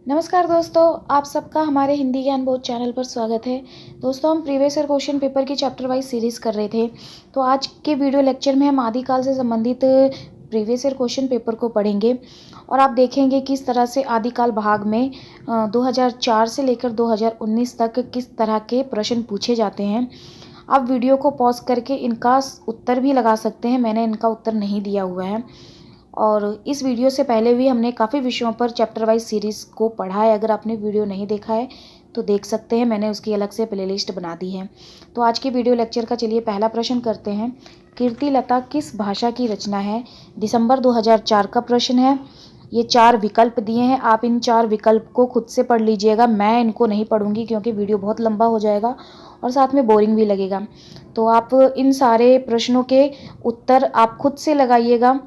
नमस्कार दोस्तों, आप सबका हमारे हिंदी ज्ञान बोध चैनल पर स्वागत है। दोस्तों, हम प्रीवियस ईयर क्वेश्चन पेपर की चैप्टर वाइज सीरीज़ कर रहे थे। तो आज के वीडियो लेक्चर में हम आदिकाल से संबंधित प्रीवियस ईयर क्वेश्चन पेपर को पढ़ेंगे और आप देखेंगे किस तरह से आदिकाल भाग में 2004 से लेकर 2019 तक किस तरह के प्रश्न पूछे जाते हैं। आप वीडियो को पॉज करके इनका उत्तर भी लगा सकते हैं। मैंने इनका उत्तर नहीं दिया हुआ है और इस वीडियो से पहले भी हमने काफ़ी विषयों पर चैप्टर वाइज सीरीज़ को पढ़ा है। अगर आपने वीडियो नहीं देखा है तो देख सकते हैं, मैंने उसकी अलग से प्लेलिस्ट बना दी है। तो आज के वीडियो लेक्चर का चलिए पहला प्रश्न करते हैं। कीर्तिलता किस भाषा की रचना है? दिसंबर 2004 का प्रश्न है। ये 4 विकल्प दिए हैं, आप इन 4 विकल्प को खुद से पढ़ लीजिएगा। मैं इनको नहीं पढ़ूंगी क्योंकि वीडियो बहुत लंबा हो जाएगा और साथ में बोरिंग भी लगेगा। तो आप इन सारे प्रश्नों के उत्तर आप खुद से लगाइएगा।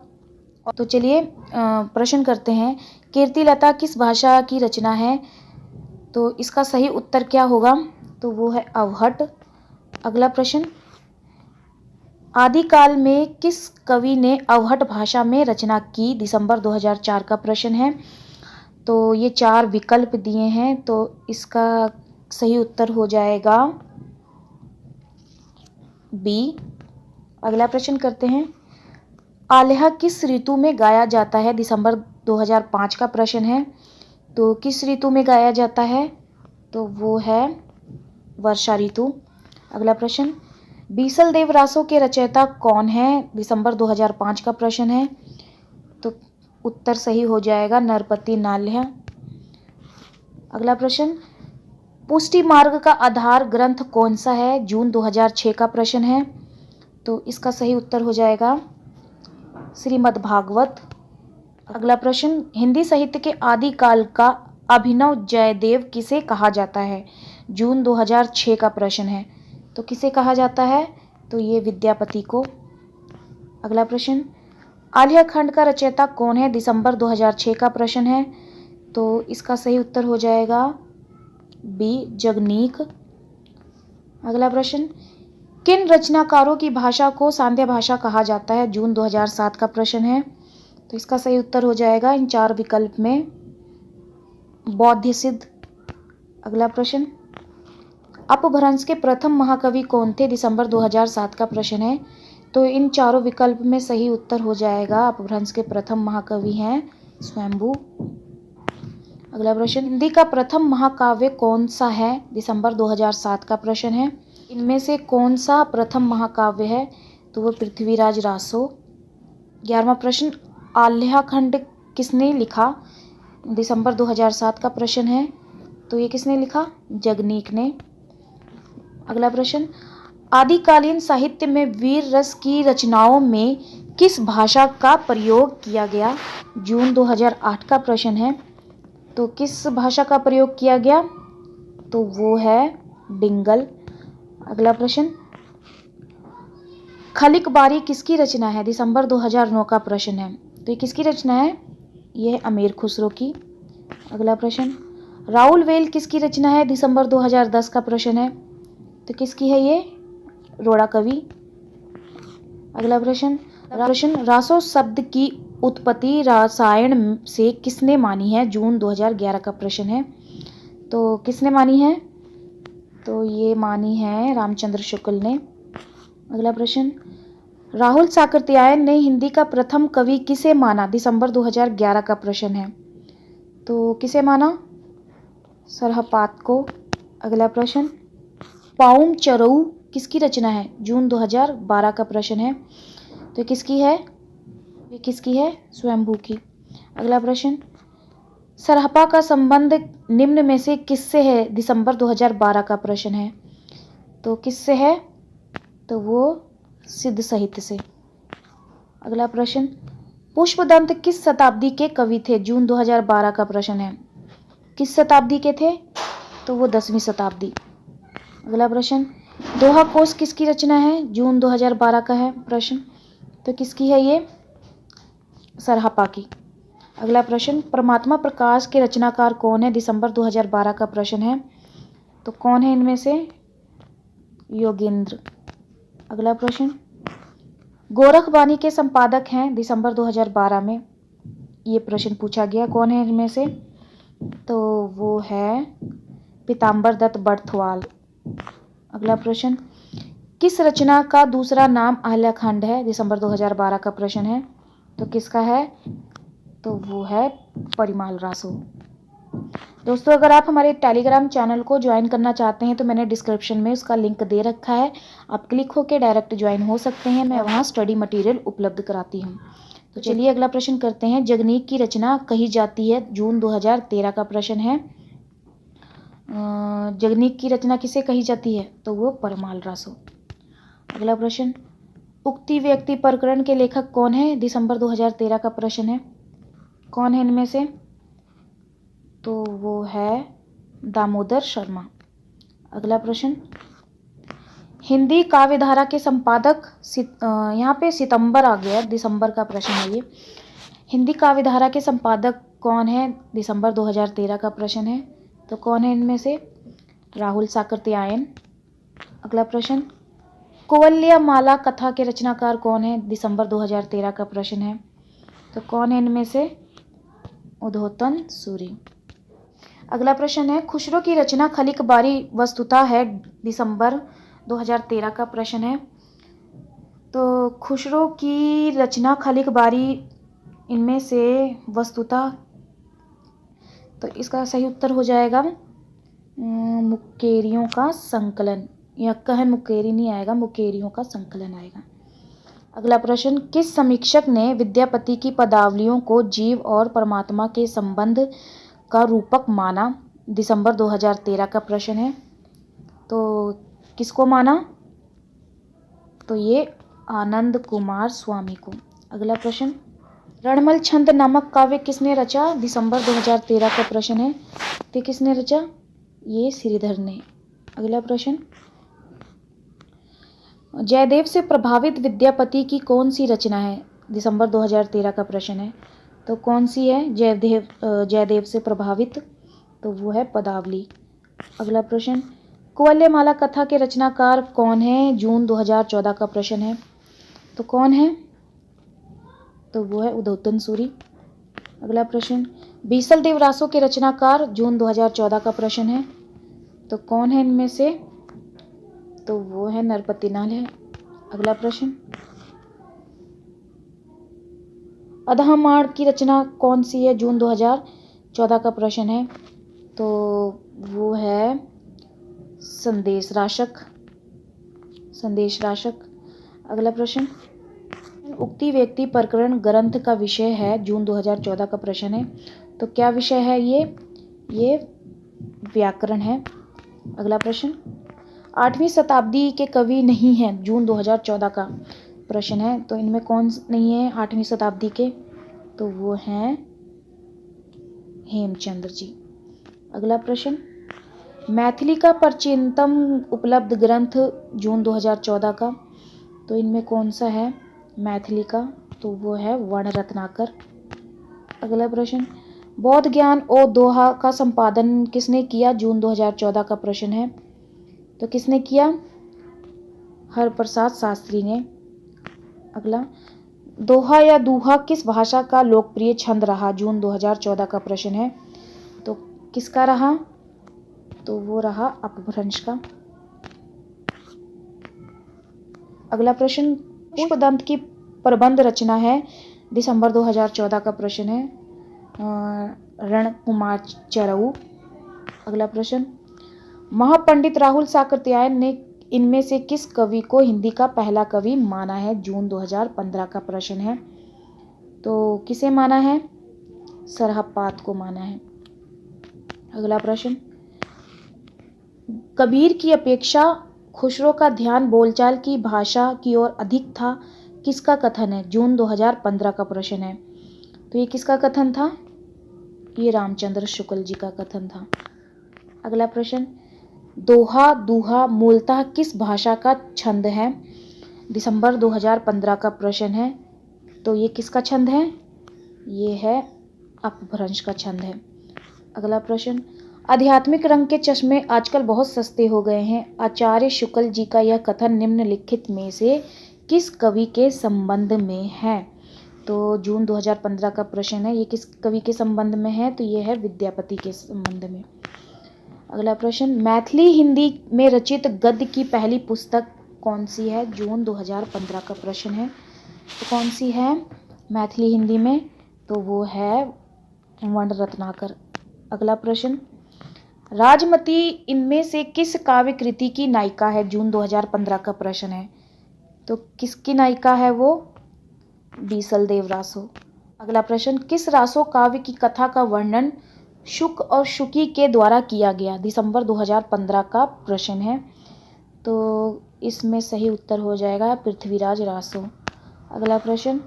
तो चलिए प्रश्न करते हैं। कीर्तिलता किस भाषा की रचना है? तो इसका सही उत्तर क्या होगा? तो वो है अवहट। अगला प्रश्न, आदिकाल में किस कवि ने अवहट भाषा में रचना की? दिसंबर 2004 का प्रश्न है। तो ये 4 विकल्प दिए हैं, तो इसका सही उत्तर हो जाएगा बी। अगला प्रश्न करते हैं। आल्हा किस ऋतु में गाया जाता है? दिसंबर 2005 का प्रश्न है। तो किस ऋतु में गाया जाता है? तो वो है वर्षा ऋतु। अगला प्रश्न, बीसल देव रासों के रचयिता कौन है? दिसंबर 2005 का प्रश्न है। तो उत्तर सही हो जाएगा नरपति नाल्ह। अगला प्रश्न, पुष्टि मार्ग का आधार ग्रंथ कौन सा है? जून 2006 का प्रश्न है। तो इसका सही उत्तर हो जाएगा श्रीमद् भागवत। अगला प्रश्न, हिंदी साहित्य के आदिकाल का अभिनव जयदेव किसे कहा जाता है? जून 2006 का प्रश्न है। तो किसे कहा जाता है? तो ये विद्यापति को। अगला प्रश्न, आल्हा खंड का रचयिता कौन है? दिसंबर 2006 का प्रश्न है। तो इसका सही उत्तर हो जाएगा बी, जगनीक। अगला प्रश्न, किन रचनाकारों की भाषा को सांध्य भाषा कहा जाता है? जून 2007 का प्रश्न है। तो इसका सही उत्तर हो जाएगा इन 4 विकल्प में बौद्ध सिद्ध। अगला प्रश्न, अपभ्रंश के प्रथम महाकवि कौन थे? दिसंबर 2007 का प्रश्न है। तो इन चारों विकल्प में सही उत्तर हो जाएगा अपभ्रंश के प्रथम महाकवि हैं स्वयंभू। अगला प्रश्न, हिंदी का प्रथम महाकाव्य कौन सा है? दिसंबर 2007 का प्रश्न है। इनमें से कौन सा प्रथम महाकाव्य है? तो वो पृथ्वीराज रासो। 11वां प्रश्न, आल्हा खंड किसने लिखा? दिसंबर 2007 का प्रश्न है। तो ये किसने लिखा? जगनीक ने। अगला प्रश्न, आदिकालीन साहित्य में वीर रस की रचनाओं में किस भाषा का प्रयोग किया गया? जून 2008 का प्रश्न है। तो किस भाषा का प्रयोग किया गया? तो वो है डिंगल। अगला प्रश्न, खलिक बारी किसकी रचना है? दिसंबर 2009 का प्रश्न है। तो ये किसकी रचना है? ये है अमीर खुसरो की। अगला प्रश्न, राउल वेल किसकी रचना है? दिसंबर 2010 का प्रश्न है। तो किसकी है ये? रोड़ा कवि। अगला प्रश्न, रासो शब्द की उत्पत्ति रसायन से किसने मानी है? जून 2011 का प्रश्न है। तो किसने मानी है? तो ये मानी है रामचंद्र शुक्ल ने। अगला प्रश्न, राहुल साकृत्यायन ने हिंदी का प्रथम कवि किसे माना? दिसंबर 2011 का प्रश्न है। तो किसे माना? सरहपात को। अगला प्रश्न, पाउम चरऊ किसकी रचना है? जून 2012 का प्रश्न है। तो किसकी है? ये किसकी है? स्वयंभू की। अगला प्रश्न, सरहपा का संबंध निम्न में से किससे है? दिसंबर 2012 का प्रश्न है। तो किससे है? तो वो सिद्ध साहित्य से। अगला प्रश्न, पुष्पदंत किस शताब्दी के कवि थे? जून 2012 का प्रश्न है। किस शताब्दी के थे? तो वो 10वीं शताब्दी। अगला प्रश्न, दोहा कोश किसकी रचना है? जून 2012 का है प्रश्न। तो किसकी है ये? सरहपा की। अगला प्रश्न, परमात्मा प्रकाश के रचनाकार कौन है? दिसंबर 2012 का प्रश्न है। तो कौन है इनमें से? योगेंद्र। अगला प्रश्न, गोरखबानी के संपादक हैं? दिसंबर 2012 में ये प्रश्न पूछा गया। कौन है इनमें से? तो वो है पीताम्बर दत्त बर्थवाल। अगला प्रश्न, किस रचना का दूसरा नाम आह्लाखंड है? दिसंबर 2012 का प्रश्न है। तो किसका है? तो वो है परिमाल रासो। दोस्तों, अगर आप हमारे टेलीग्राम चैनल को ज्वाइन करना चाहते हैं तो मैंने डिस्क्रिप्शन में उसका लिंक दे रखा है, आप क्लिक होकर डायरेक्ट ज्वाइन हो सकते हैं। मैं वहाँ स्टडी मटेरियल उपलब्ध कराती हूँ। तो चलिए अगला प्रश्न करते हैं। जगनीक की रचना कही जाती है? जून 2013 का प्रश्न है। जगनीक की रचना किसे कही जाती है? तो वो परमाल रासो। अगला प्रश्न, उक्ति व्यक्ति प्रकरण के लेखक कौन है? दिसंबर 2013 का प्रश्न है। कौन है इनमें से? तो वो है दामोदर शर्मा। अगला प्रश्न, हिंदी काव्यधारा के संपादक, यहाँ पे सितंबर आ गया, दिसंबर का प्रश्न है ये। हिंदी काव्यधारा के संपादक कौन है? दिसंबर 2013 का प्रश्न है। तो कौन है इनमें से? राहुल साकृत्यायन। अगला प्रश्न, कुवलयामाला कथा के रचनाकार कौन है? दिसंबर 2013 का प्रश्न है। तो कौन है इनमें से? उद्योतन सूरी। अगला प्रश्न है, खुसरो की रचना खलिक बारी वस्तुतः है? दिसंबर 2013 का प्रश्न है। तो खुसरो की रचना खलिक बारी इनमें से वस्तुतः, तो इसका सही उत्तर हो जाएगा मुक्केरियों का संकलन। या कह मुक्केरी नहीं आएगा, मुक्केरियों का संकलन आएगा। अगला प्रश्न, किस समीक्षक ने विद्यापति की पदावलियों को जीव और परमात्मा के संबंध का रूपक माना? दिसंबर 2013 का प्रश्न है। तो किसको माना? तो ये आनंद कुमार स्वामी को। अगला प्रश्न, रणमल छंद नामक काव्य किसने रचा? दिसंबर 2013 का प्रश्न है। तो किसने रचा? ये श्रीधर ने। अगला प्रश्न, जयदेव से प्रभावित विद्यापति की कौन सी रचना है? दिसंबर 2013 का प्रश्न है। तो कौन सी है जयदेव से प्रभावित? तो वो है पदावली। अगला प्रश्न, कुवलयामाला कथा के रचनाकार कौन है? जून 2014 का प्रश्न है। तो कौन है? तो वो है उद्योतन सूरी। अगला प्रश्न, बीसल देव रासो के रचनाकार? जून 2014 का प्रश्न है। तो कौन है इनमें से? तो वो है नरपतिनाल है। अगला प्रश्न, अधमाण की रचना कौन सी है? जून 2014 का प्रश्न है। तो वो है संदेश राशक। अगला प्रश्न, उक्ति व्यक्ति प्रकरण ग्रंथ का विषय है? जून 2014 का प्रश्न है। तो क्या विषय है ये व्याकरण है। अगला प्रश्न, 8वीं शताब्दी के कवि नहीं हैं? जून 2014 का प्रश्न है। तो इनमें कौन नहीं है 8वीं शताब्दी के? तो वो हैं हेमचंद्र जी। अगला प्रश्न, मैथिली का प्राचीनतम उपलब्ध ग्रंथ? जून 2014 का। तो इनमें कौन सा है मैथिली का? तो वो है वर्ण रत्नाकर। अगला प्रश्न, बौद्ध ज्ञान और दोहा का संपादन किसने किया? जून 2014 का प्रश्न है। तो किसने किया? हरप्रसाद शास्त्री ने। अगला, दोहा या दूहा किस भाषा का लोकप्रिय छंद रहा? जून 2014 का प्रश्न है। तो किसका रहा? तो वो रहा अपभ्रंश का। अगला प्रश्न, पुष्पदंत की प्रबंध रचना है? दिसंबर 2014 का प्रश्न है। रण कुमार चरऊ। अगला प्रश्न, महापंडित राहुल साकृत्यायन ने इनमें से किस कवि को हिंदी का पहला कवि माना है? जून 2015 का प्रश्न है। तो किसे माना है? सरहपात को माना है। अगला प्रश्न, कबीर की अपेक्षा खुसरो का ध्यान बोलचाल की भाषा की ओर अधिक था, किसका कथन है? जून 2015 का प्रश्न है। तो ये किसका कथन था? ये रामचंद्र शुक्ल जी का कथन था। अगला प्रश्न, दोहा दूहा मूलतः किस भाषा का छंद है? दिसंबर 2015 का प्रश्न है। तो ये किसका छंद है? ये है अपभ्रंश का छंद है। अगला प्रश्न, आध्यात्मिक रंग के चश्मे आजकल बहुत सस्ते हो गए हैं, आचार्य शुक्ल जी का यह कथन निम्नलिखित में से किस कवि के संबंध में है? तो जून 2015 का प्रश्न है। ये किस कवि के संबंध में है? तो ये है विद्यापति के संबंध में। अगला प्रश्न, मैथिली हिंदी में रचित गद्य की पहली पुस्तक कौन सी है? जून 2015 का प्रश्न है। तो कौन सी है मैथिली हिंदी में? तो वो है वर्ण रत्नाकर। अगला प्रश्न, राजमती इनमें से किस काव्य कृति की नायिका है? जून 2015 का प्रश्न है। तो किसकी नायिका है वो? बीसल देव रासो। अगला प्रश्न, किस रासो काव्य की कथा का वर्णन शुक और शुकी के द्वारा किया गया? दिसंबर 2015 का प्रश्न है। तो इसमें सही उत्तर हो जाएगा पृथ्वीराज रासो। अगला प्रश्न,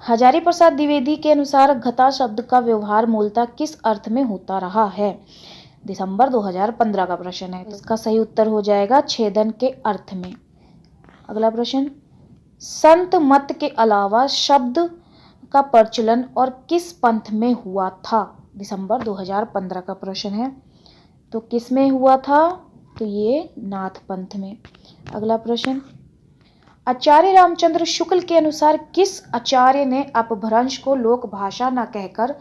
हजारी प्रसाद द्विवेदी के अनुसार घता शब्द का व्यवहार मूलतः किस अर्थ में होता रहा है? दिसंबर 2015 का प्रश्न है। तो इसका सही उत्तर हो जाएगा छेदन के अर्थ में। अगला प्रश्न, संत मत के अलावा शब्द का प्रचलन और किस पंथ में हुआ था? दिसंबर 2015 का प्रश्न है। तो किस में हुआ था? तो ये नाथ पंथ में। अगला प्रश्न, आचार्य रामचंद्र शुक्ल के अनुसार किस आचार्य ने अपभ्रंश को लोक भाषा न कहकर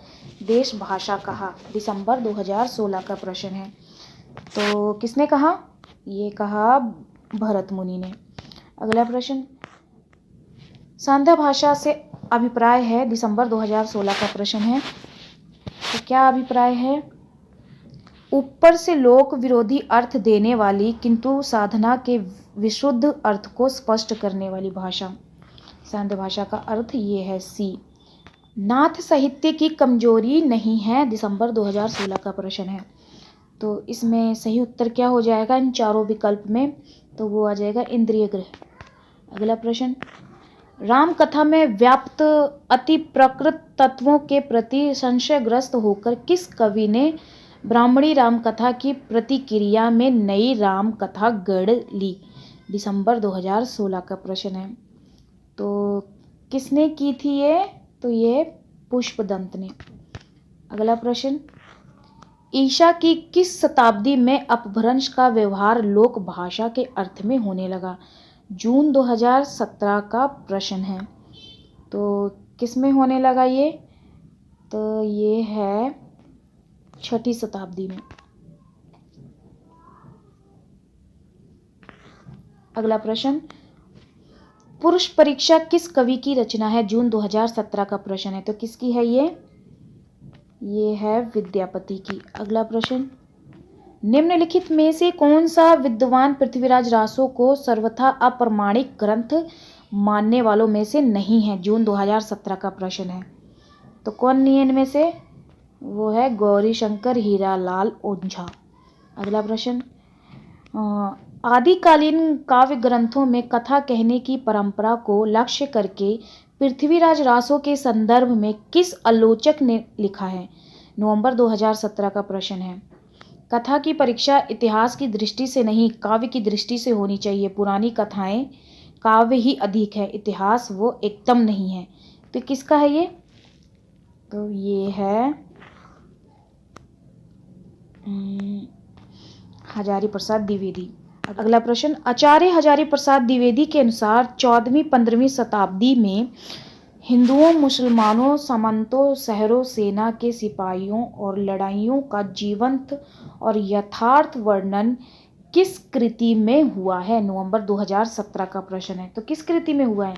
देश भाषा कहा? दिसंबर 2016 का प्रश्न है। तो किसने कहा? ये कहा भरत मुनि ने। अगला प्रश्न, सांध्या भाषा से अभिप्राय है? दिसंबर 2016 का प्रश्न है। तो क्या अभिप्राय है? ऊपर से लोक विरोधी अर्थ देने वाली किंतु साधना के विशुद्ध अर्थ को स्पष्ट करने वाली भाषा। सांध्य भाषा का अर्थ ये है सी। नाथ साहित्य की कमजोरी नहीं है? दिसंबर 2016 का प्रश्न है। तो इसमें सही उत्तर क्या हो जाएगा इन चारों विकल्प में? तो वो आ जाएगा इंद्रिय ग्रह। अगला प्रश्न, राम कथा में व्याप्त अति प्रकृत तत्वों के प्रति संशयग्रस्त होकर किस कवि ने ब्राह्मणी राम कथा की प्रतिक्रिया में नई राम कथा गढ़ ली? दिसंबर 2016 का प्रश्न है। तो किसने की थी ये? तो ये पुष्पदंत ने। अगला प्रश्न, ईशा की किस शताब्दी में अपभ्रंश का व्यवहार लोक भाषा के अर्थ में होने लगा? जून 2017 का प्रश्न है। तो किस में होने लगा ये? तो ये है 6ठी शताब्दी में। अगला प्रश्न, पुरुष परीक्षा किस कवि की रचना है? जून 2017 का प्रश्न है। तो किसकी है ये? ये है विद्यापति की। अगला प्रश्न, निम्नलिखित में से कौन सा विद्वान पृथ्वीराज रासो को सर्वथा अप्रमाणिक ग्रंथ मानने वालों में से नहीं है? जून 2017 का प्रश्न है। तो कौन नहीं है इनमें से? वो है गौरी शंकर हीरालाल ओझा। अगला प्रश्न, आदिकालीन काव्य ग्रंथों में कथा कहने की परंपरा को लक्ष्य करके पृथ्वीराज रासो के संदर्भ में किस आलोचक ने लिखा है? नवंबर 2017 का प्रश्न है। कथा की परीक्षा इतिहास की दृष्टि से नहीं काव्य की दृष्टि से होनी चाहिए। पुरानी कथाएं काव्य ही अधिक है, इतिहास वो एकदम नहीं है। तो किसका है ये? तो ये है हजारी प्रसाद द्विवेदी। अगला प्रश्न, आचार्य हजारी प्रसाद द्विवेदी के अनुसार 14वीं-15वीं शताब्दी में हिंदुओं, मुसलमानों, सामंतों, शहरों, सेना के सिपाहियों और लड़ाइयों का जीवंत और यथार्थ वर्णन किस कृति में हुआ है? नवंबर 2017 का प्रश्न है। तो किस कृति में हुआ है?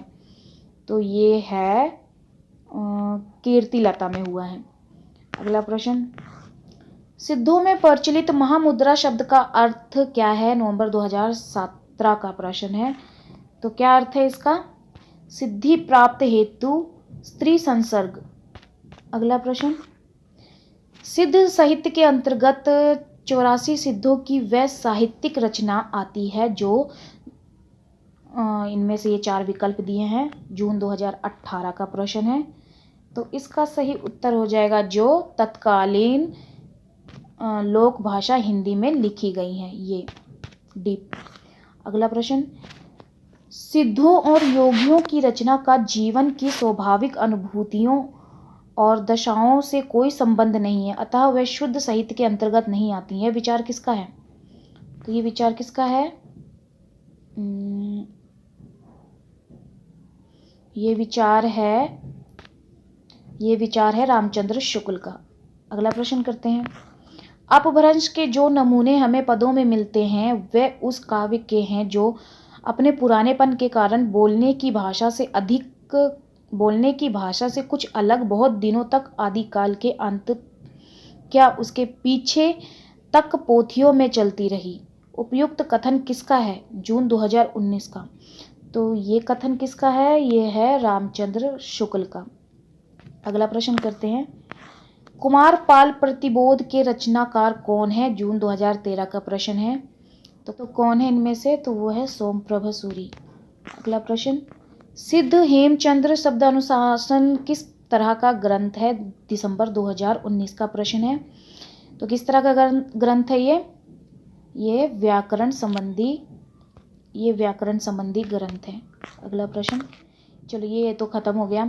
तो ये है कीर्तिलता में हुआ है। अगला प्रश्न, सिद्धों में प्रचलित महामुद्रा शब्द का अर्थ क्या है? नवंबर 2017 का प्रश्न है। तो क्या अर्थ है इसका? सिद्धि प्राप्त हेतु स्त्री संसर्ग। अगला प्रश्न, सिद्ध साहित्य के अंतर्गत 84 सिद्धों की वह साहित्यिक रचना आती है जो इनमें से ये 4 विकल्प दिए हैं। जून 2018 का प्रश्न है। तो इसका सही उत्तर हो जाएगा जो तत्कालीन लोक भाषा हिंदी में लिखी गई हैं, ये डीप। अगला प्रश्न, सिद्धों और योगियों की रचना का जीवन की स्वाभाविक अनुभूतियों और दशाओं से कोई संबंध नहीं है, अतः वे शुद्ध साहित्य के अंतर्गत नहीं आती हैं। विचार किसका है? तो ये विचार किसका है? ये विचार है ये विचार है रामचंद्र शुक्ल का। अगला प्रश्न करते हैं। अपभ्रंश के जो नमूने हमें पदों में मिलते हैं वे उस काव्य के हैं जो अपने पुरानेपन के कारण बोलने की भाषा से कुछ अलग बहुत दिनों तक आदिकाल के अंत क्या उसके पीछे तक पोथियों में चलती रही। उपयुक्त कथन किसका है? जून 2019 का। तो ये कथन किसका है? ये है रामचंद्र शुक्ल का। अगला प्रश्न करते हैं। कुमारपाल प्रतिबोध के रचनाकार कौन है? जून 2013 का प्रश्न है। तो कौन है इनमें से? तो वो है सोमप्रभ सूरी। अगला प्रश्न। सिद्ध हेमचंद्र शब्दानुशासन किस तरह का ग्रंथ है? दिसंबर 2019 का प्रश्न है। तो किस तरह का ग्रंथ है ये व्याकरण संबंधी ग्रंथ है। अगला प्रश्न। चलो ये तो ख़त्म हो गया।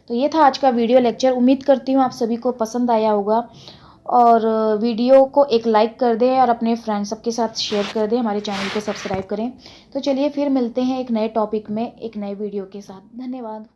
तो ये था आज का वीडियो लेक्चर। उम्मीद करती हूँ आप सभी को पसंद आया होगा और वीडियो को एक लाइक कर दें और अपने फ्रेंड्स सबके साथ शेयर कर दें। हमारे चैनल को सब्सक्राइब करें। तो चलिए फिर मिलते हैं एक नए टॉपिक में एक नए वीडियो के साथ। धन्यवाद।